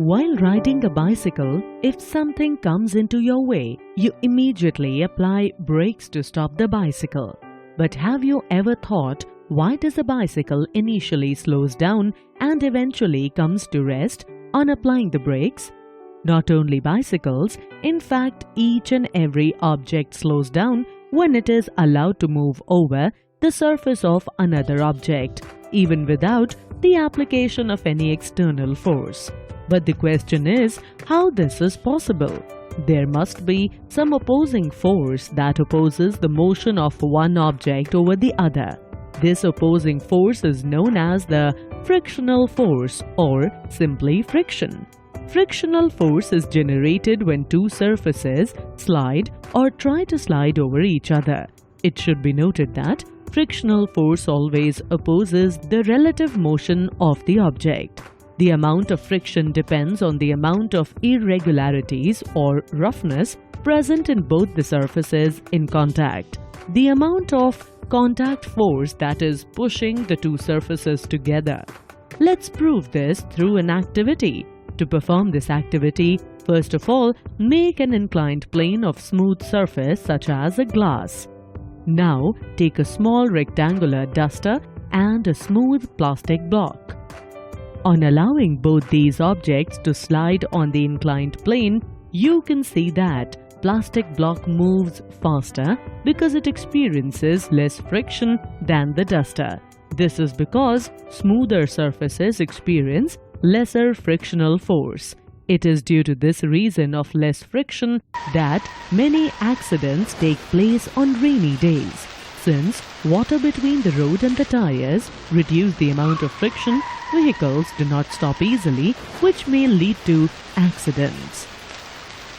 While riding a bicycle, if something comes into your way, you immediately apply brakes to stop the bicycle. But have you ever thought, why does a bicycle initially slows down and eventually comes to rest on applying the brakes? Not only bicycles, in fact each and every object slows down when it is allowed to move over the surface of another object, even without the application of any external force. But the question is, how this is possible? There must be some opposing force that opposes the motion of one object over the other. This opposing force is known as the frictional force or simply friction. Frictional force is generated when two surfaces slide or try to slide over each other. It should be noted that frictional force always opposes the relative motion of the object. The amount of friction depends on the amount of irregularities or roughness present in both the surfaces in contact. The amount of contact force that is pushing the two surfaces together. Let's prove this through an activity. To perform this activity, first of all, make an inclined plane of smooth surface such as a glass. Now, take a small rectangular duster and a smooth plastic block. On allowing both these objects to slide on the inclined plane, you can see that plastic block moves faster because it experiences less friction than the duster. This is because smoother surfaces experience lesser frictional force. It is due to this reason of less friction that many accidents take place on rainy days. Since water between the road and the tires reduce the amount of friction, vehicles do not stop easily, which may lead to accidents.